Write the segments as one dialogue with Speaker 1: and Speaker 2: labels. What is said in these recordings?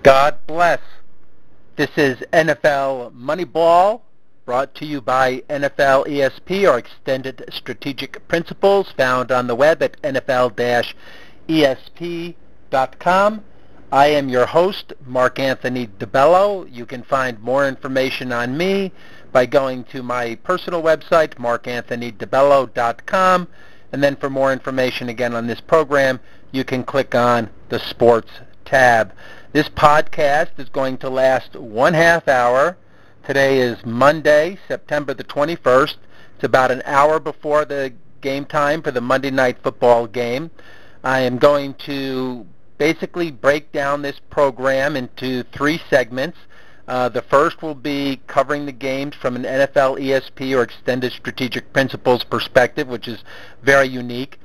Speaker 1: God bless. This is NFL Moneyball, brought to you by NFL ESP, or Extended Strategic Principles, found on the web at NFL-ESP.com. I am your host, Mark Anthony DeBello. You can find more information on me by going to my personal website, markanthonydebello.com. And then for more information again on this program, you can click on the Sports tab. This podcast is going to last 1/2 hour. Today is Monday, September the 21st. It's about an hour before the game time for the Monday Night Football game. I am going to basically break down this program into 3 segments. The first will be covering the games from an NFL ESP or Extended Strategic Principles perspective, which is very unique.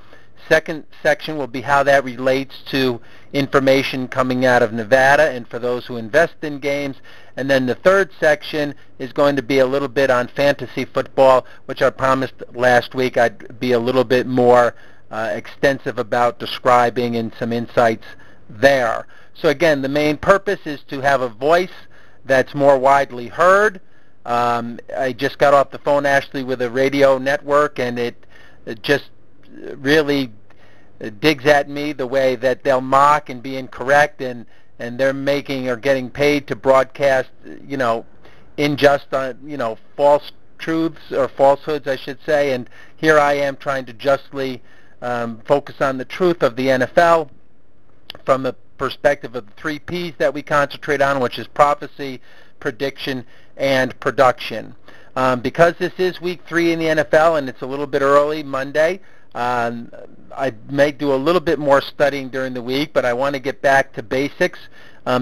Speaker 1: Second section will be how that relates to information coming out of Nevada and for those who invest in games. And then the third section is going to be a little bit on fantasy football, which I promised last week I'd be a little bit more extensive about describing and some insights there. So again, the main purpose is to have a voice that's more widely heard. I just got off the phone actually with a radio network, and it just really digs at me the way that they'll mock and be incorrect, and they're making or getting paid to broadcast, unjust, false truths or falsehoods, I should say. And here I am trying to justly focus on the truth of the NFL from the perspective of the 3 Ps that we concentrate on, which is prophecy, prediction, and production. Because this is week 3 in the NFL and it's a little bit early, Monday, I may do a little bit more studying during the week, but I want to get back to basics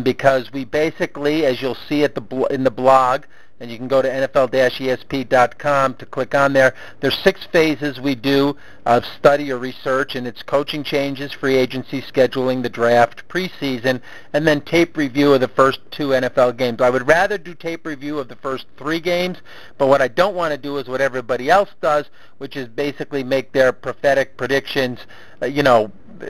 Speaker 1: because we basically, as you'll see at in the blog, and you can go to NFL-ESP.com to click on there. There's 6 phases we do of study or research, and it's coaching changes, free agency scheduling, the draft, preseason, and then tape review of the first 2 NFL games. I would rather do tape review of the first 3 games, but what I don't want to do is what everybody else does, which is basically make their prophetic predictions,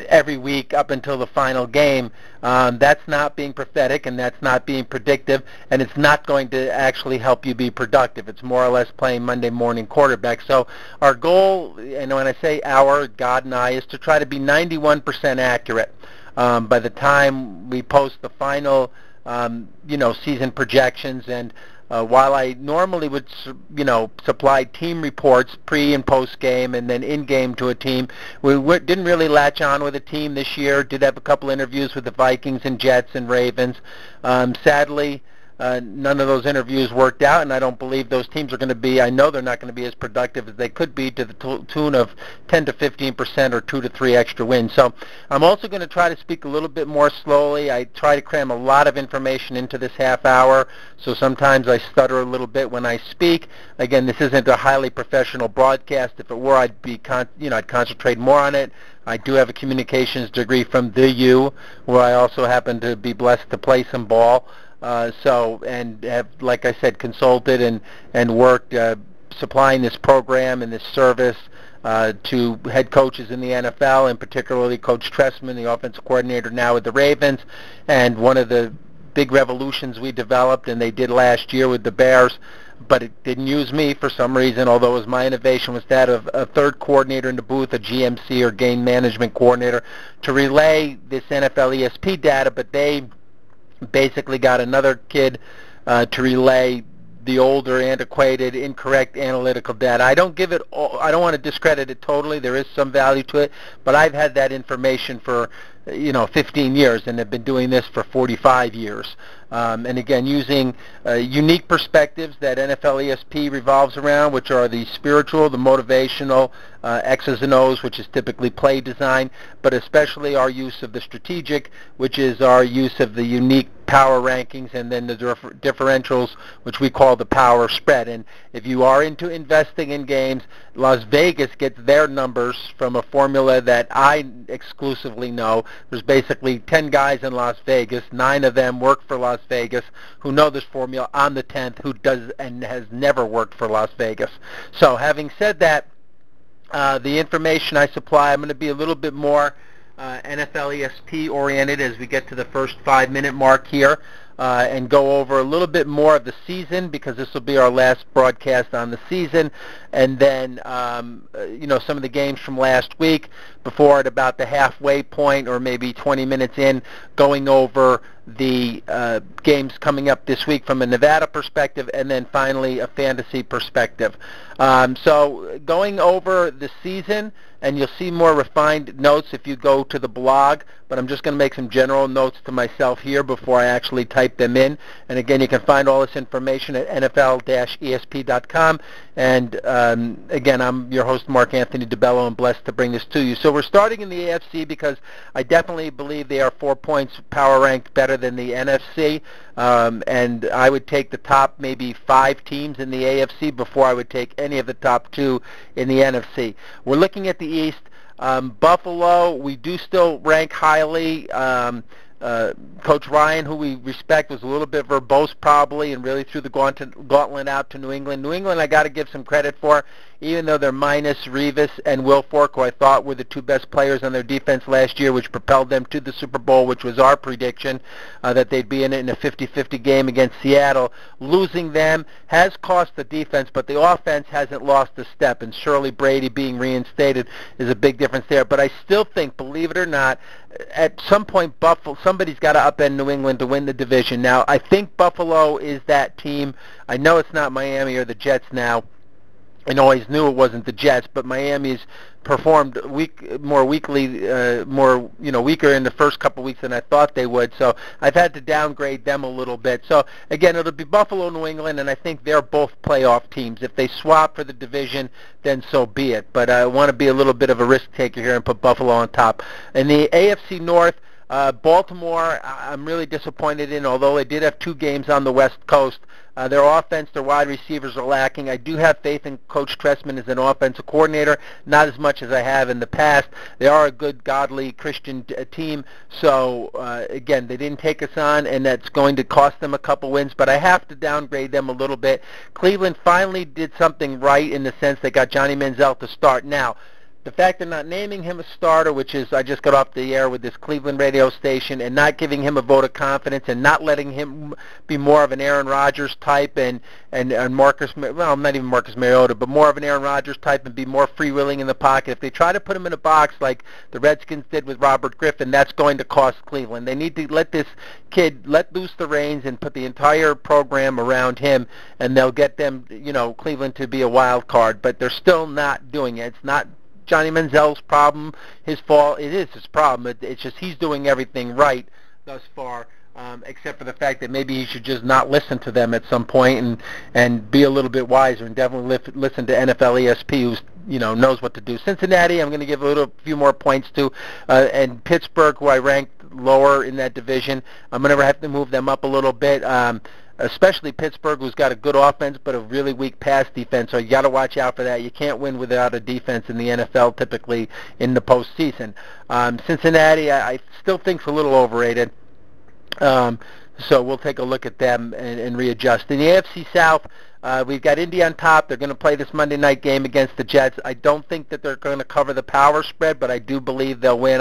Speaker 1: every week up until the final game. That's not being prophetic, and that's not being predictive, and it's not going to actually help you be productive. It's more or less playing Monday morning quarterback. So our goal, and when I say our, God and I, is to try to be 91% accurate by the time we post the final season projections. And while I normally would, supply team reports pre and post game and then in game to a team, we didn't really latch on with a team this year. Did have a couple interviews with the Vikings and Jets and Ravens. Sadly, none of those interviews worked out, and I don't believe those teams are going to be, I know they're not going to be as productive as they could be, to the tune of 10 to 15% or 2 to 3 extra wins. So I'm also going to try to speak a little bit more slowly. I try to cram a lot of information into this half hour, so sometimes I stutter a little bit when I speak. Again, this isn't a highly professional broadcast. If it were, I'd concentrate more on it. I do have a communications degree from the U, where I also happen to be blessed to play some ball. And have, like I said, consulted and worked supplying this program and this service to head coaches in the NFL, and particularly Coach Tressman, the offensive coordinator now with the Ravens. And one of the big revolutions we developed, and they did last year with the Bears, but it didn't use me for some reason, although it was my innovation, was that of a third coordinator in the booth, a GMC or game management coordinator, to relay this NFL ESP data, but they basically got another kid to relay the older, antiquated, incorrect analytical data. I don't want to discredit it totally. There is some value to it, but I've had that information for 15 years and have been doing this for 45 years. And again, using unique perspectives that NFL ESP revolves around, which are the spiritual, the motivational, X's and O's, which is typically play design, but especially our use of the strategic, which is our use of the unique power rankings, and then the differentials, which we call the power spread. And if you are into investing in games, Las Vegas gets their numbers from a formula that I exclusively know. There's basically 10 guys in Las Vegas, 9 of them work for Las Vegas, who know this formula. I'm the 10th who does and has never worked for Las Vegas. So having said that, the information I supply, I'm going to be a little bit more NFL ESP oriented as we get to the first 5-minute mark here. And go over a little bit more of the season, because this will be our last broadcast on the season, and then some of the games from last week before at about the halfway point, or maybe 20 minutes in, going over the games coming up this week from a Nevada perspective, and then finally a fantasy perspective. So going over the season, and you'll see more refined notes if you go to the blog, but I'm just going to make some general notes to myself here before I actually type them in. And again, you can find all this information at nfl-esp.com. And again, I'm your host, Mark Anthony DeBello, and blessed to bring this to you. So we're starting in the AFC because I definitely believe they are 4 points power ranked better than the NFC. And I would take the top maybe 5 teams in the AFC before I would take any of the top 2 in the NFC. We're looking at the East. Buffalo, we do still rank highly. Coach Ryan, who we respect, was a little bit verbose probably and really threw the gauntlet out to New England. New England I got to give some credit for, even though they're minus Revis and Wilfork, who I thought were the 2 best players on their defense last year, which propelled them to the Super Bowl, which was our prediction, that they'd be in it in a 50-50 game against Seattle. Losing them has cost the defense, but the offense hasn't lost a step, and Shirley Brady being reinstated is a big difference there. But I still think, believe it or not, at some point somebody's got to upend New England to win the division. Now, I think Buffalo is that team. I know it's not Miami or the Jets now. I always knew it wasn't the Jets, but Miami's performed weaker in the first couple weeks than I thought they would. So I've had to downgrade them a little bit. So again, it'll be Buffalo, New England, and I think they're both playoff teams. If they swap for the division, then so be it. But I want to be a little bit of a risk taker here and put Buffalo on top. In the AFC North, Baltimore, I'm really disappointed in, although they did have 2 games on the West Coast. Their offense, their wide receivers are lacking. I do have faith in Coach Trestman as an offensive coordinator, not as much as I have in the past. They are a good, godly Christian team. So, again, they didn't take us on, and that's going to cost them a couple wins, but I have to downgrade them a little bit. Cleveland finally did something right in the sense they got Johnny Manziel to start. Now, the fact they're not naming him a starter, which is, I just got off the air with this Cleveland radio station, and not giving him a vote of confidence and not letting him be more of an Aaron Rodgers type and Marcus, well, not even Marcus Mariota, but more of an Aaron Rodgers type and be more freewheeling in the pocket. If they try to put him in a box like the Redskins did with Robert Griffin, that's going to cost Cleveland. They need to let this kid let loose the reins and put the entire program around him, and they'll get them, Cleveland to be a wild card. But they're still not doing it. It's not Johnny Manziel's problem, his fault. It is his problem. It's just he's doing everything right thus far, except for the fact that maybe he should just not listen to them at some point and be a little bit wiser and definitely listen to NFL ESP, who's knows what to do. Cincinnati, I'm going to give a few more points to, and Pittsburgh, who I ranked lower in that division, I'm going to have to move them up a little bit. Especially Pittsburgh, who's got a good offense but a really weak pass defense, so you got to watch out for that. You can't win without a defense in the NFL, typically in the postseason. Cincinnati, I still think is a little overrated, so we'll take a look at them and readjust. In the AFC South, we've got Indy on top. They're going to play this Monday night game against the Jets. I don't think that they're going to cover the power spread, but I do believe they'll win.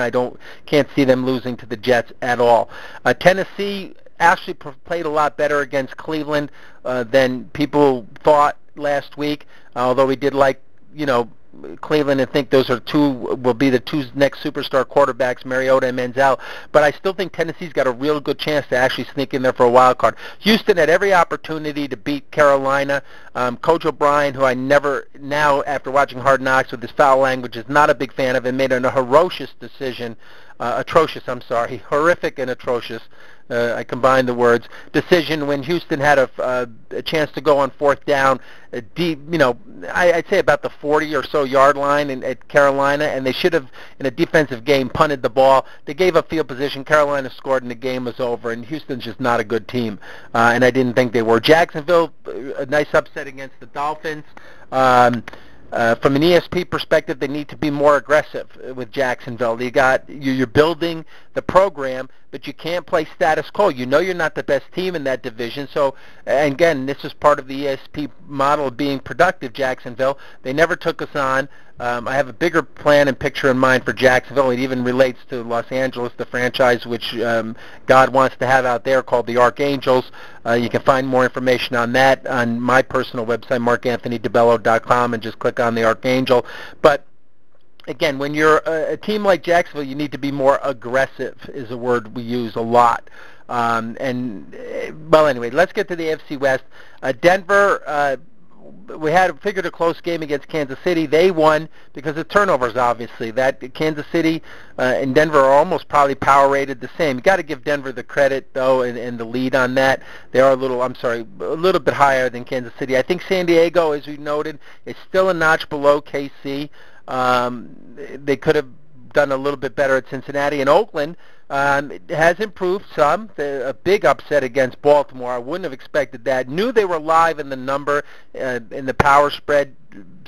Speaker 1: Can't see them losing to the Jets at all. Tennessee actually played a lot better against Cleveland than people thought last week, although we did like, Cleveland and think those will be the 2 next superstar quarterbacks, Mariota and Manziel. But I still think Tennessee's got a real good chance to actually sneak in there for a wild card. Houston had every opportunity to beat Carolina. Coach O'Brien, who I never, now after watching Hard Knocks with his foul language, is not a big fan of, and made a horrific and atrocious. I combined the words. Decision when Houston had a chance to go on 4th down, deep, I'd say about the 40 or so yard line at Carolina, and they should have, in a defensive game, punted the ball. They gave up field position. Carolina scored, and the game was over. And Houston's just not a good team, and I didn't think they were. Jacksonville, a nice upset against the Dolphins. From an ESP perspective, they need to be more aggressive with Jacksonville. You're building the program, but you can't play status quo. You know you're not the best team in that division. So, and again, this is part of the ESP model of being productive, Jacksonville. They never took us on. I have a bigger plan and picture in mind for Jacksonville. It even relates to Los Angeles, the franchise which God wants to have out there, called the Archangels. You can find more information on that on my personal website, markanthonydebello.com, and just click on the Archangel. But again, when you're a team like Jacksonville, you need to be more aggressive, is a word we use a lot. Well, anyway, let's get to the AFC West. Denver, we figured a close game against Kansas City. They won because of turnovers, obviously. That Kansas City and Denver are almost probably power rated the same. You got to give Denver the credit, though, and the lead on that. They are a little bit higher than Kansas City. I think San Diego, as we noted, is still a notch below KC. They could have done a little bit better at Cincinnati. And Oakland has improved some. A big upset against Baltimore. I wouldn't have expected that. Knew they were live in the number, in the power spread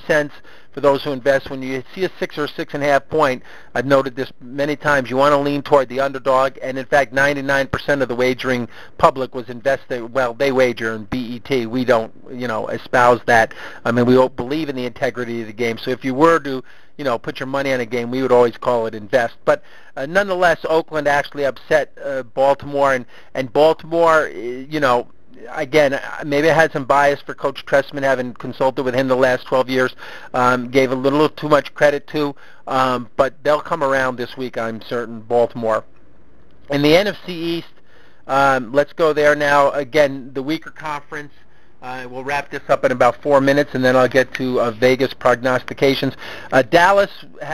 Speaker 1: sense for those who invest. When you see a 6 or 6.5 point, I've noted this many times, you want to lean toward the underdog, and in fact 99% of the wagering public was invested. Well, they wager in BET. We don't, espouse that. I mean, we don't believe in the integrity of the game. So if you were to put your money on a game, we would always call it invest. But nonetheless, Oakland actually upset Baltimore, and Baltimore, again, maybe I had some bias for Coach Trestman, having consulted with him the last 12 years, gave a little too much credit to, but they'll come around this week, I'm certain, Baltimore. In the NFC East, let's go there now. Again, the weaker conference. We'll wrap this up in about 4 minutes, and then I'll get to Vegas prognostications. Dallas,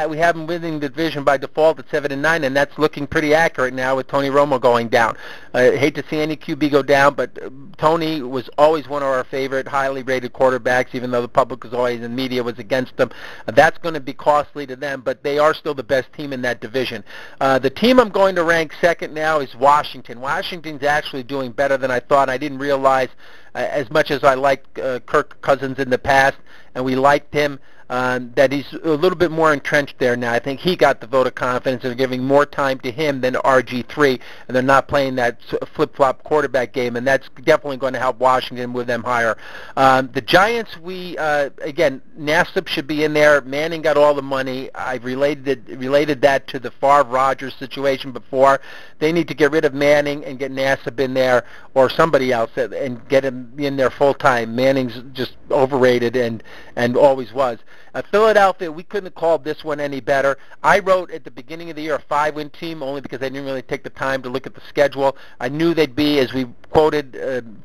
Speaker 1: we have them winning the division by default at 7-9, and that's looking pretty accurate now with Tony Romo going down. I hate to see any QB go down, but Tony was always one of our favorite, highly rated quarterbacks, even though the public was always in media was against them. That's going to be costly to them, but they are still the best team in that division. The team I'm going to rank second now is Washington. Washington's actually doing better than I thought. I didn't realize, as much as I liked Kirk Cousins in the past, and we liked him, that he's a little bit more entrenched there now. I think he got the vote of confidence, and they're giving more time to him than to RG3, and they're not playing that flip-flop quarterback game, and that's definitely going to help Washington move them higher. The Giants, again, Nassib should be in there. Manning got all the money. I've related that to the Favre-Rodgers situation before. They need to get rid of Manning and get Nassib in there, or somebody else, and get him in there full-time. Manning's just overrated and always was. Philadelphia, we couldn't have called this one any better. I wrote at the beginning of the year a 5-win team, only because I didn't really take the time to look at the schedule. I knew they'd be, as we quoted,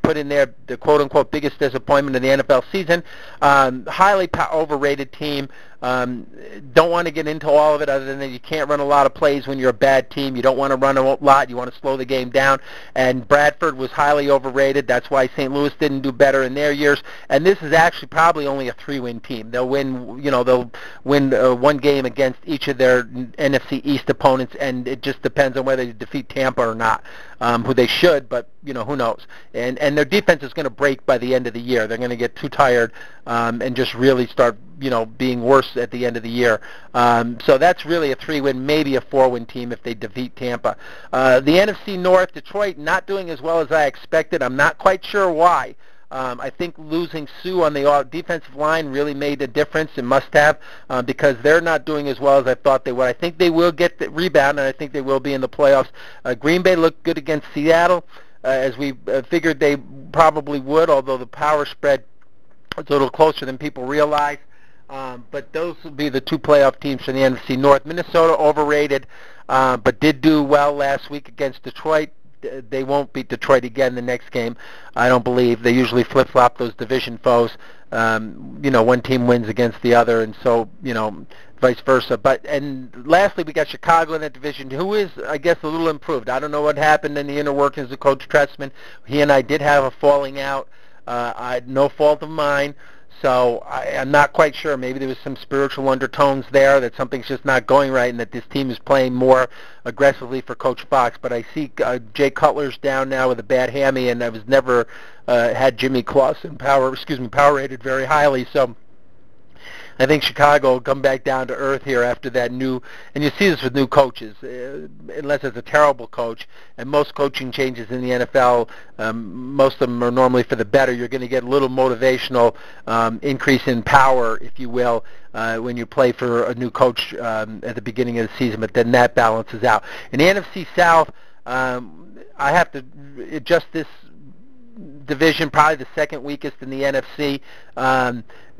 Speaker 1: put in there, the quote-unquote biggest disappointment of the NFL season. Highly overrated team. Don't want to get into all of it, other than that you can't run a lot of plays when you're a bad team. You don't want to run a lot. You want to slow the game down. And Bradford was highly overrated. That's why St. Louis didn't do better in their years. And this is actually probably only a 3-win team. They'll win, one game against each of their NFC East opponents, and it just depends on whether they defeat Tampa or not, who they should, but who knows. And their defense is going to break by the end of the year. They're going to get too tired and just really start being worse at the end of the year. So that's really a 3-win, maybe a 4-win team if they defeat Tampa. The NFC North, Detroit not doing as well as I expected. I'm not quite sure why. I think losing Sue on the defensive line really made a difference. It must have, because they're not doing as well as I thought they would. I think they will get the rebound, and I think they will be in the playoffs. Green Bay looked good against Seattle, as we figured they probably would, although the power spread was a little closer than people realize. But those will be the two playoff teams for the NFC North. Minnesota overrated, but did do well last week against Detroit. They won't beat Detroit again the next game, I don't believe. They usually flip-flop those division foes. One team wins against the other, and so, vice versa. And lastly, we got Chicago in that division, who is, I guess, a little improved. I don't know what happened in the inner workings of Coach Trestman. He and I did have a falling out. No fault of mine. So I'm not quite sure. Maybe there was some spiritual undertones there, that something's just not going right, and that this team is playing more aggressively for Coach Fox. But I see Jay Cutler's down now with a bad hammy, and I was never had Jimmy Clausen power rated very highly. So I think Chicago will come back down to earth here after that new, and you see this with new coaches, unless it's a terrible coach, and most coaching changes in the NFL, most of them are normally for the better. You're going to get a little motivational increase in power, if you will, when you play for a new coach at the beginning of the season, but then that balances out. In the NFC South, I have to adjust this division, probably the second weakest in the NFC.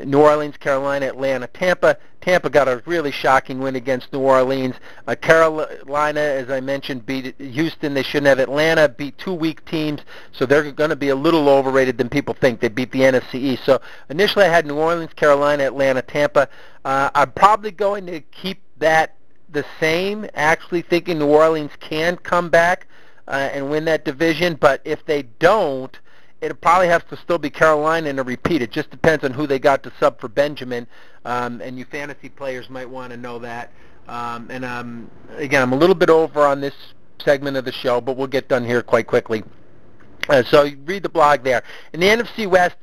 Speaker 1: New Orleans, Carolina, Atlanta, Tampa. Tampa got a really shocking win against New Orleans. Carolina, as I mentioned, beat Houston. They shouldn't have. Atlanta beat two weak teams, so they're going to be a little overrated than people think. They beat the NFC East. So initially I had New Orleans, Carolina, Atlanta, Tampa. I'm probably going to keep that the same, actually thinking New Orleans can come back and win that division, but if they don't, it'll probably have to still be Carolina in a repeat. It just depends on who they got to sub for Benjamin, and you fantasy players might want to know that. Again, I'm a little bit over on this segment of the show, but we'll get done here quite quickly. So you read the blog there. In the NFC West,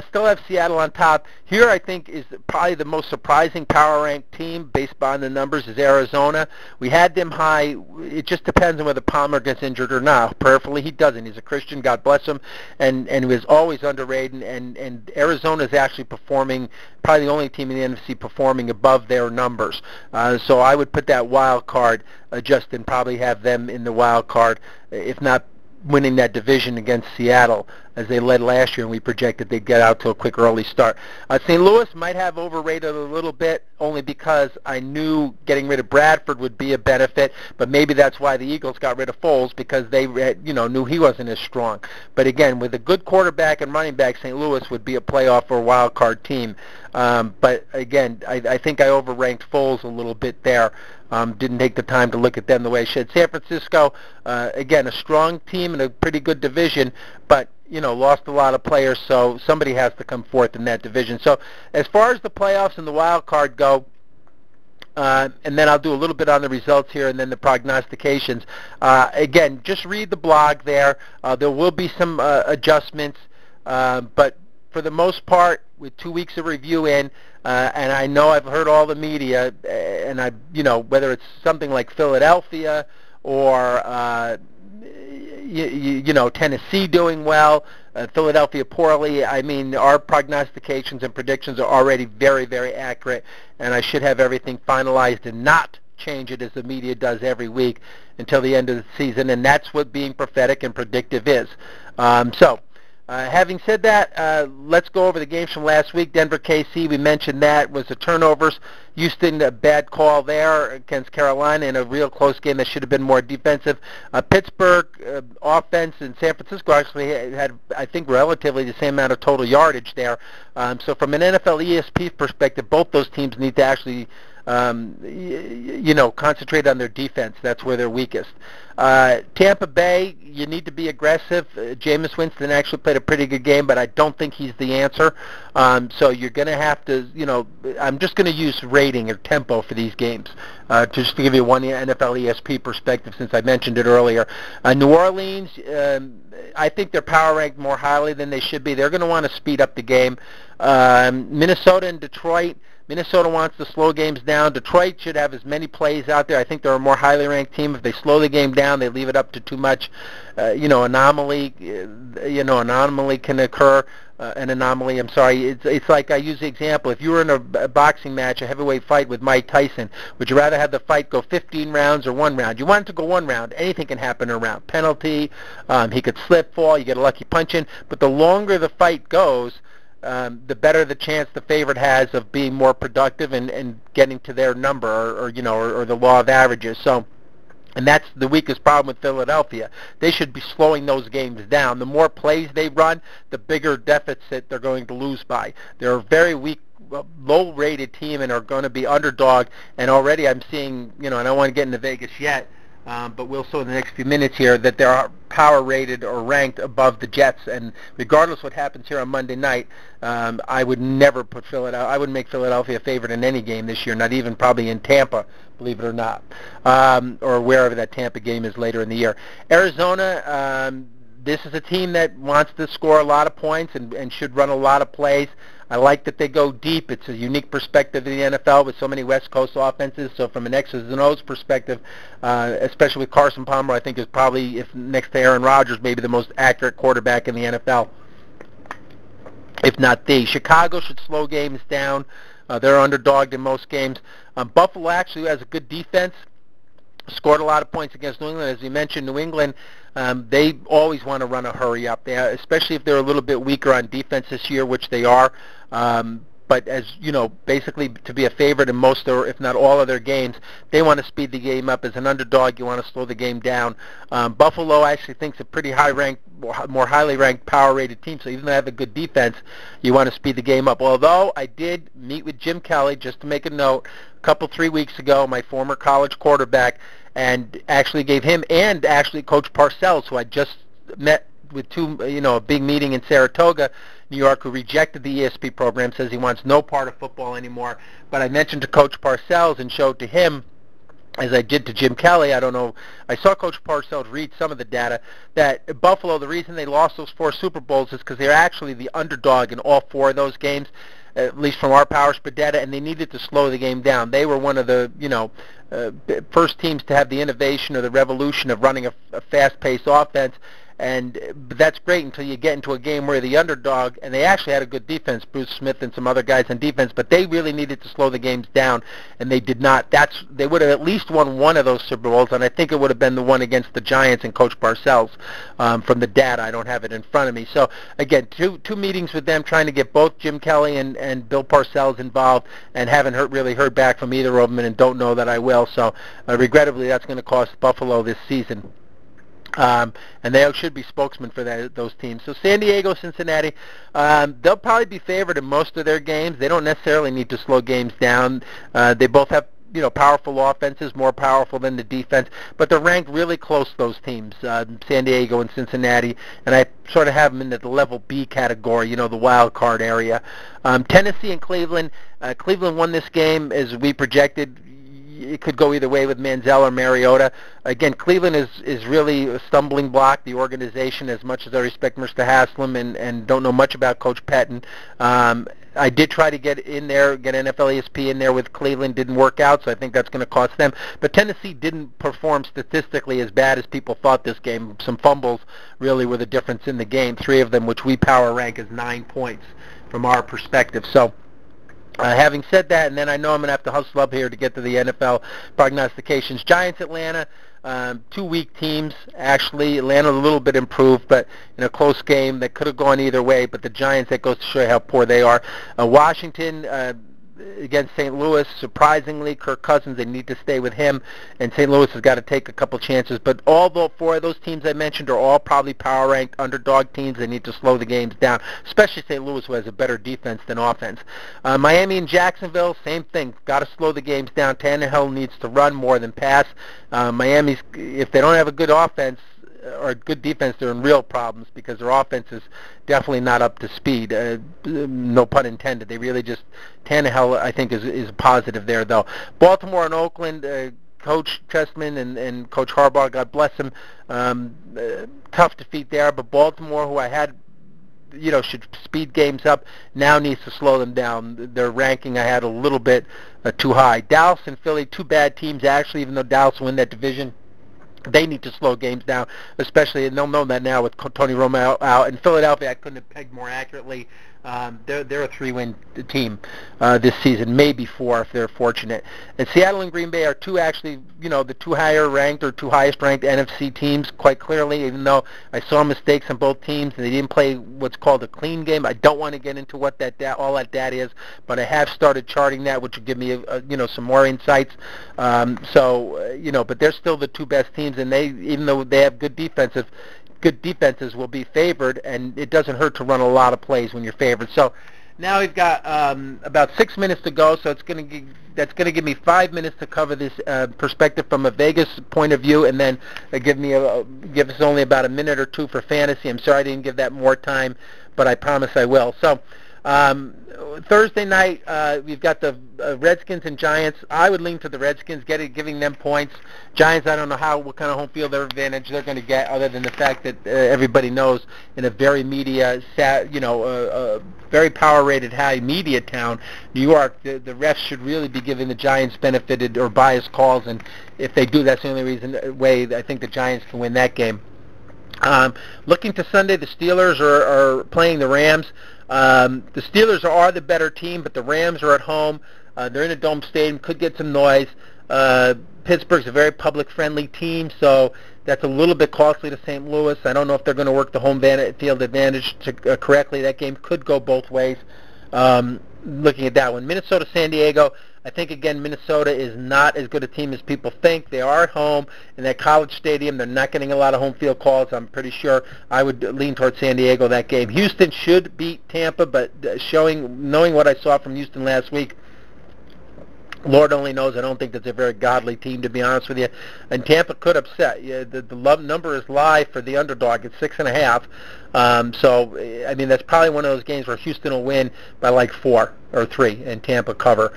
Speaker 1: still have Seattle on top. Here, I think, is probably the most surprising power-ranked team based on the numbers is Arizona. We had them high. It just depends on whether Palmer gets injured or not. Prayerfully, he doesn't. He's a Christian, God bless him, and he was always underrated. And Arizona is actually performing, probably the only team in the NFC performing above their numbers. So I would put that wild card, Justin, probably have them in the wild card, if not winning that division against Seattle as they led last year, and we projected they'd get out to a quick early start. St. Louis might have overrated a little bit, only because I knew getting rid of Bradford would be a benefit, but maybe that's why the Eagles got rid of Foles, because they knew he wasn't as strong. But again, with a good quarterback and running back, St. Louis would be a playoff or wild card team. But again, I think I overranked Foles a little bit there. Didn't take the time to look at them the way I should. San Francisco, again, a strong team and a pretty good division, but lost a lot of players, so somebody has to come forth in that division. So as far as the playoffs and the wild card go, and then I'll do a little bit on the results here and then the prognostications. Again, just read the blog there. There will be some adjustments, but for the most part, with 2 weeks of review in, and I know I've heard all the media, and whether it's something like Philadelphia or Tennessee doing well, Philadelphia poorly. I mean, our prognostications and predictions are already very, very accurate, and I should have everything finalized and not change it as the media does every week until the end of the season, and that's what being prophetic and predictive is. Having said that, let's go over the games from last week. Denver, KC, we mentioned that was the turnovers. Houston, a bad call there against Carolina in a real close game that should have been more defensive. Pittsburgh, offense, and San Francisco actually had, I think, relatively the same amount of total yardage there. So from an NFL ESP perspective, both those teams need to actually concentrate on their defense. That's where they're weakest. Tampa Bay, you need to be aggressive. Jameis Winston actually played a pretty good game, but I don't think he's the answer. So you're going to have to, I'm just going to use rating or tempo for these games, just to give you one NFL ESP perspective since I mentioned it earlier. New Orleans, I think they're power ranked more highly than they should be. They're going to want to speed up the game. Minnesota and Detroit, Minnesota wants to slow games down. Detroit should have as many plays out there. I think they're a more highly ranked team. If they slow the game down, they leave it up to too much. Anomaly can occur. It's like I use the example. If you were in a boxing match, a heavyweight fight with Mike Tyson, would you rather have the fight go 15 rounds or 1 round? You want it to go 1 round. Anything can happen in a round. Penalty, he could slip, fall, you get a lucky punch in. But the longer the fight goes, the better the chance the favorite has of being more productive and getting to their number or the law of averages. So, and that's the weakest problem with Philadelphia. They should be slowing those games down. The more plays they run, the bigger deficit they're going to lose by. They're a very weak, low-rated team and are going to be underdog. And already I'm seeing, and I don't want to get into Vegas yet, but we'll see in the next few minutes here that they're power rated or ranked above the Jets. And regardless what happens here on Monday night, I would never put Philadelphia. I wouldn't make Philadelphia a favorite in any game this year, not even probably in Tampa, believe it or not, or wherever that Tampa game is later in the year. Arizona, this is a team that wants to score a lot of points and should run a lot of plays. I like that they go deep. It's a unique perspective in the NFL with so many West Coast offenses. So from an X's and O's perspective, especially with Carson Palmer, I think is probably, if next to Aaron Rodgers, maybe the most accurate quarterback in the NFL, if not the. Chicago should slow games down. They're underdogged in most games. Buffalo actually has a good defense. Scored a lot of points against New England. As you mentioned, New England, they always want to run a hurry up, especially if they're a little bit weaker on defense this year, which they are. But as you know, basically to be a favorite in most, or if not all, of their games, they want to speed the game up. As an underdog, you want to slow the game down. Buffalo, I actually think, is a pretty high-ranked, more highly ranked, power-rated team. So even though they have a good defense, you want to speed the game up. Although I did meet with Jim Kelly, just to make a note, 3 weeks ago, my former college quarterback, and actually gave him, and actually Coach Parcells, who I just met with a big meeting in Saratoga, New York, who rejected the ESP program, says he wants no part of football anymore. But I mentioned to Coach Parcells and showed to him, as I did to Jim Kelly, I don't know, I saw Coach Parcells read some of the data, that Buffalo, the reason they lost those 4 Super Bowls is because they're actually the underdog in all 4 of those games, at least from our Power Spread data, and they needed to slow the game down. They were one of the, first teams to have the innovation or the revolution of running a fast-paced offense. And that's great until you get into a game where the underdog, and they actually had a good defense, Bruce Smith and some other guys on defense, but they really needed to slow the games down, and they did not. They would have at least won one of those Super Bowls, and I think it would have been the one against the Giants and Coach Parcells. From the data, I don't have it in front of me. So again, two meetings with them, trying to get both Jim Kelly and Bill Parcells involved, and haven't really heard back from either of them, and don't know that I will. So regrettably, that's going to cost Buffalo this season. And they should be spokesmen for those teams. So San Diego, Cincinnati, they'll probably be favored in most of their games. They don't necessarily need to slow games down. They both have powerful offenses, more powerful than the defense, but they're ranked really close, those teams, San Diego and Cincinnati, and I sort of have them in the level B category, the wild card area. Tennessee and Cleveland. Cleveland won this game as we projected. It could go either way with Manziel or Mariota. Again, Cleveland is really a stumbling block, the organization, as much as I respect Mr. Haslam and don't know much about Coach Patton. I did try to get NFL ESP in there with Cleveland. Didn't work out, so I think that's going to cost them. But Tennessee didn't perform statistically as bad as people thought this game. Some fumbles really were the difference in the game, 3 of them, which we power rank as 9 points from our perspective. So having said that, and then I know I'm going to have to hustle up here to get to the NFL prognostications. Giants, Atlanta, 2 weak teams. Actually, Atlanta a little bit improved, but in a close game that could have gone either way. But the Giants, that goes to show you how poor they are. Washington against St. Louis, surprisingly, Kirk Cousins, they need to stay with him, and St. Louis has got to take a couple chances. But all 4 of those teams I mentioned are all probably power-ranked underdog teams. They need to slow the games down, especially St. Louis, who has a better defense than offense. Miami and Jacksonville, same thing. Got to slow the games down. Tannehill needs to run more than pass. Miami's, if they don't have a good offense, or a good defense, they're in real problems because their offense is definitely not up to speed. No pun intended. They really just, Tannehill, I think, is positive there, though. Baltimore and Oakland, Coach Trestman and Coach Harbaugh, God bless him, tough defeat there. But Baltimore, who I had, should speed games up, now needs to slow them down. Their ranking I had a little bit too high. Dallas and Philly, 2 bad teams, actually, even though Dallas will win that division. They need to slow games down, especially, and they'll know that now with Tony Romo out. In Philadelphia, I couldn't have pegged more accurately. They're a 3-win team this season, maybe 4 if they're fortunate. And Seattle and Green Bay are 2 actually, the 2 higher ranked or 2 highest ranked NFC teams, quite clearly, even though I saw mistakes on both teams and they didn't play what's called a clean game. I don't want to get into what all that data is, but I have started charting that, which will give me some more insights. But they're still the 2 best teams, and they, even though they have good defenses will be favored, and it doesn't hurt to run a lot of plays when you're favored. So now we've got about 6 minutes to go, so that's going to give me 5 minutes to cover this perspective from a Vegas point of view, and then give us only about a minute or 2 for fantasy. I'm sorry I didn't give that more time, but I promise I will. So Thursday night, we've got the Redskins and Giants. I would lean to the Redskins, giving them points. Giants, I don't know what kind of home field advantage they're going to get, other than the fact that everybody knows in a very very power-rated high media town, New York, the refs should really be giving the Giants benefited or biased calls, and if they do, that's the only way I think the Giants can win that game. Looking to Sunday, the Steelers are playing the Rams. The Steelers are the better team, but the Rams are at home. They're in a dome stadium, could get some noise. Pittsburgh's a very public-friendly team, so that's a little bit costly to St. Louis. I don't know if they're going to work the home field advantage correctly. That game could go both ways. Looking at that one. Minnesota, San Diego. I think, again, Minnesota is not as good a team as people think. They are at home in that college stadium. They're not getting a lot of home field calls, I'm pretty sure. I would lean towards San Diego that game. Houston should beat Tampa, but knowing what I saw from Houston last week, Lord only knows. I don't think that's a very godly team, to be honest with you. And Tampa could upset. The number is live for the underdog. It's 6.5. So, I mean, that's probably one of those games where Houston will win by like 4 or 3 and Tampa cover.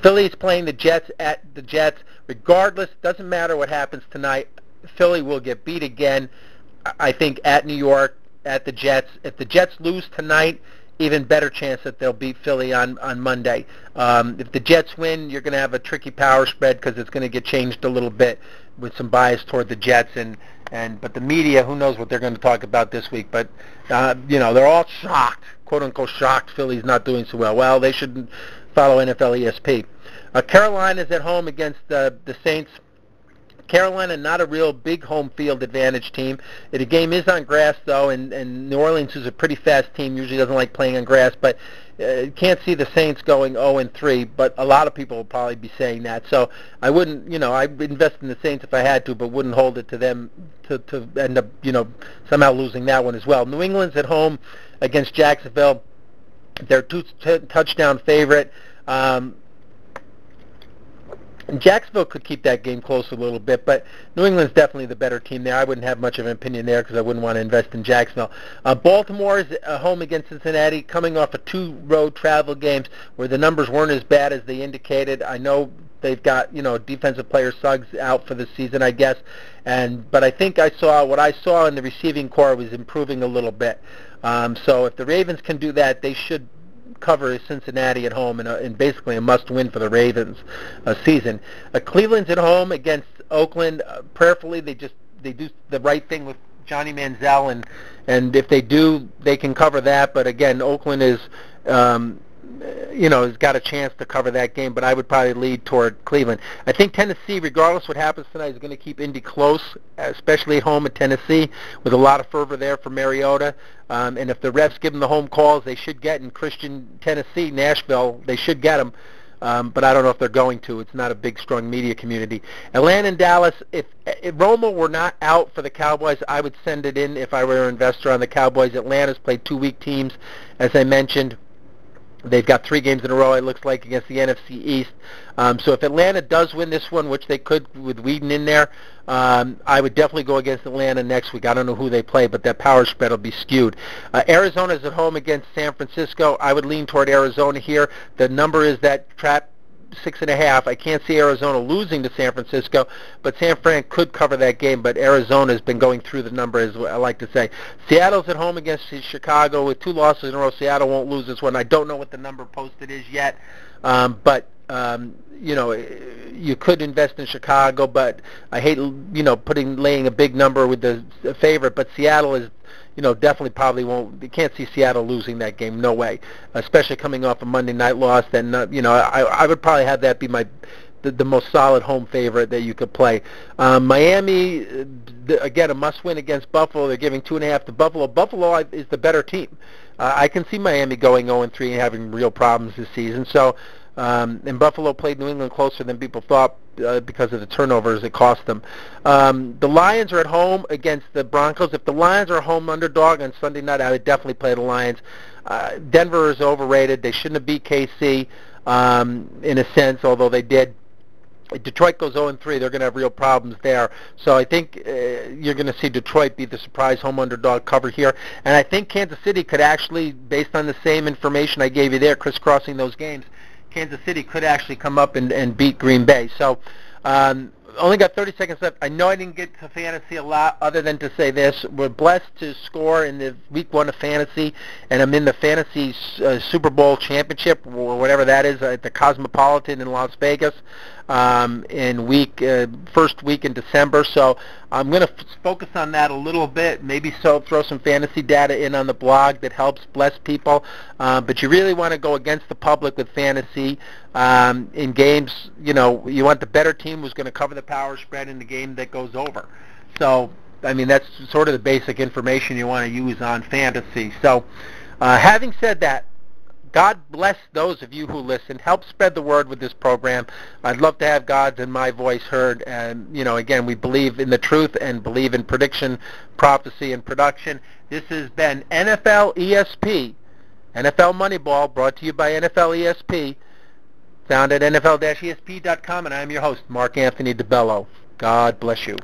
Speaker 1: Philly's playing the Jets at the Jets. Regardless, doesn't matter what happens tonight, Philly will get beat again, I think, at New York, at the Jets. If the Jets lose tonight, even better chance that they'll beat Philly on Monday. If the Jets win, you're going to have a tricky power spread because it's going to get changed a little bit with some bias toward the Jets. But the media, who knows what they're going to talk about this week. But, they're all shocked, quote-unquote shocked Philly's not doing so well. Well, they should follow NFL ESP. Carolina's at home against the Saints. Carolina, not a real big home field advantage team. The game is on grass, though, and New Orleans, who's a pretty fast team, usually doesn't like playing on grass, but can't see the Saints going 0-3, but a lot of people will probably be saying that. So I wouldn't, I'd invest in the Saints if I had to, but wouldn't hold it to them to end up, somehow losing that one as well. New England's at home against Jacksonville. They're 2-touchdown favorite. Jacksonville could keep that game close a little bit, but New England's definitely the better team there. I wouldn't have much of an opinion there because I wouldn't want to invest in Jacksonville. Baltimore is home against Cincinnati, coming off of 2 road travel games where the numbers weren't as bad as they indicated. I know they've got, defensive player Suggs out for the season, I guess, but I think what I saw in the receiving corps was improving a little bit. So if the Ravens can do that, they should cover Cincinnati at home in basically a must-win for the Ravens season. Cleveland's at home against Oakland. Prayerfully, they do the right thing with Johnny Manziel, and if they do, they can cover that. But again, Oakland is has got a chance to cover that game, but I would probably lead toward Cleveland. I think Tennessee, regardless what happens tonight, is going to keep Indy close, especially at home at Tennessee, with a lot of fervor there for Mariota. And if the refs give them the home calls, they should get in Christian, Tennessee, Nashville, they should get them. But I don't know if they're going to. It's not a big, strong media community. Atlanta and Dallas, if Romo were not out for the Cowboys, I would send it in if I were an investor on the Cowboys. Atlanta's played 2 weak teams, as I mentioned. They've got 3 games in a row, it looks like, against the NFC East. So if Atlanta does win this one, which they could with Whedon in there, I would definitely go against Atlanta next week. I don't know who they play, but that power spread will be skewed. Arizona's at home against San Francisco. I would lean toward Arizona here. The number is that trap 6.5. I can't see Arizona losing to San Francisco, but San Fran could cover that game, but Arizona's been going through the number, as I like to say. Seattle's at home against Chicago with 2 losses in a row. Seattle won't lose this one. I don't know what the number posted is yet, but you could invest in Chicago, but I hate, laying a big number with the favorite, but Seattle is, definitely probably won't. You can't see Seattle losing that game. No way. Especially coming off a Monday night loss. Then, I would probably have that be the most solid home favorite that you could play. Miami, again, a must-win against Buffalo. They're giving 2.5 to Buffalo. Buffalo is the better team. I can see Miami going 0-3 and having real problems this season. So, and Buffalo played New England closer than people thought because of the turnovers it cost them. The Lions are at home against the Broncos. If the Lions are a home underdog on Sunday night, I would definitely play the Lions. Denver is overrated. They shouldn't have beat KC in a sense, although they did. Detroit goes 0-3, they're going to have real problems there. So I think you're going to see Detroit be the surprise home underdog cover here. And I think Kansas City could actually, based on the same information I gave you there, crisscrossing those games, Kansas City could actually come up and beat Green Bay. So only got 30 seconds left. I know I didn't get to fantasy a lot other than to say this. We're blessed to score in the week 1 of fantasy, and I'm in the fantasy Super Bowl championship, or whatever that is, at the Cosmopolitan in Las Vegas in first week in December. So I'm going to focus on that a little bit, maybe throw some fantasy data in on the blog that helps bless people. But you really want to go against the public with fantasy in games. You want the better team who's going to cover the power spread in the game that goes over. So, I mean, that's sort of the basic information you want to use on fantasy. So, having said that, God bless those of you who listen. Help spread the word with this program. I'd love to have God's and my voice heard. And, again, we believe in the truth and believe in prediction, prophecy, and production. This has been NFL ESP, NFL Moneyball, brought to you by NFL ESP, found at NFL-ESP.com, and I'm your host, Mark Anthony DeBello. God bless you.